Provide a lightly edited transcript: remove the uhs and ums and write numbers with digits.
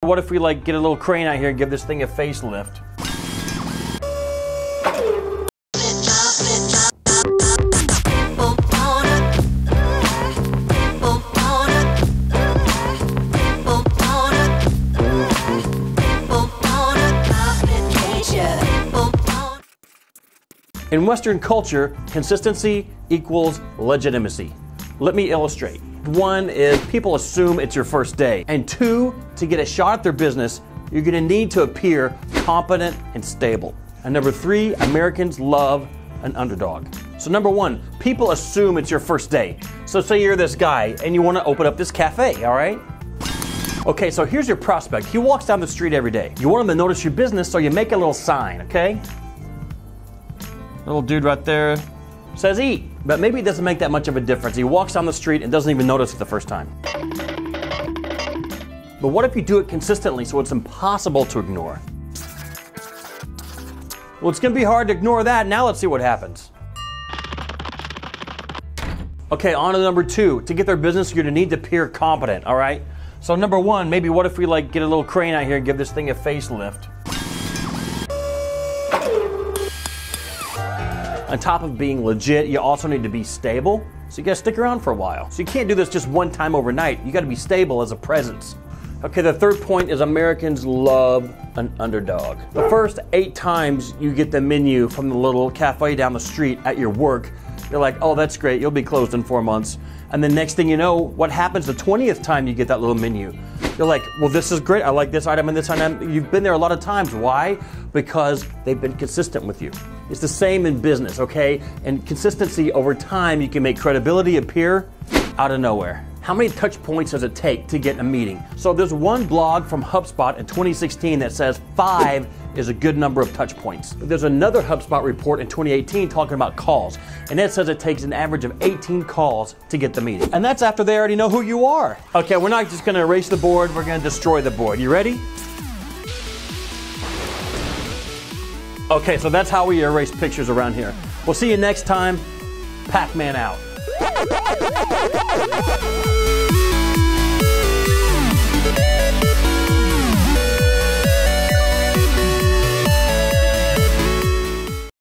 What if we like get a little crane out here and give this thing a facelift? In Western culture, consistency equals legitimacy. Let me illustrate. One is people assume it's your first day. And two, to get a shot at their business, you're gonna need to appear competent and stable. And number three, Americans love an underdog. So number one, people assume it's your first day. So say you're this guy and you wanna open up this cafe, all right? Okay, so here's your prospect. He walks down the street every day. You want him to notice your business, so you make a little sign, okay? Little dude right there says eat, but maybe it doesn't make that much of a difference. He walks down the street and doesn't even notice it the first time. But what if you do it consistently so it's impossible to ignore? Well, it's gonna be hard to ignore that. Now let's see what happens. Okay, on to number two. To get their business, you're gonna need to appear competent, all right? So number one, maybe what if we like get a little crane out here and give this thing a facelift? On top of being legit, you also need to be stable. So you gotta stick around for a while. So you can't do this just one time overnight. You gotta be stable as a presence. Okay, the third point is Americans love an underdog. The first 8 times you get the menu from the little cafe down the street at your work, you're like, oh, that's great, you'll be closed in 4 months. And then next thing you know, what happens the 20th time you get that little menu? You're like, well, this is great. I like this item and this item. You've been there a lot of times. Why? Because they've been consistent with you. It's the same in business, okay? And consistency over time, you can make credibility appear out of nowhere. How many touch points does it take to get a meeting? So there's one blog from HubSpot in 2016 that says 5 is a good number of touch points. There's another HubSpot report in 2018 talking about calls, and it says it takes an average of 18 calls to get the meeting. And that's after they already know who you are. Okay, we're not just gonna erase the board, we're gonna destroy the board. You ready? Okay, so that's how we erase pictures around here. We'll see you next time. Pac-Man out.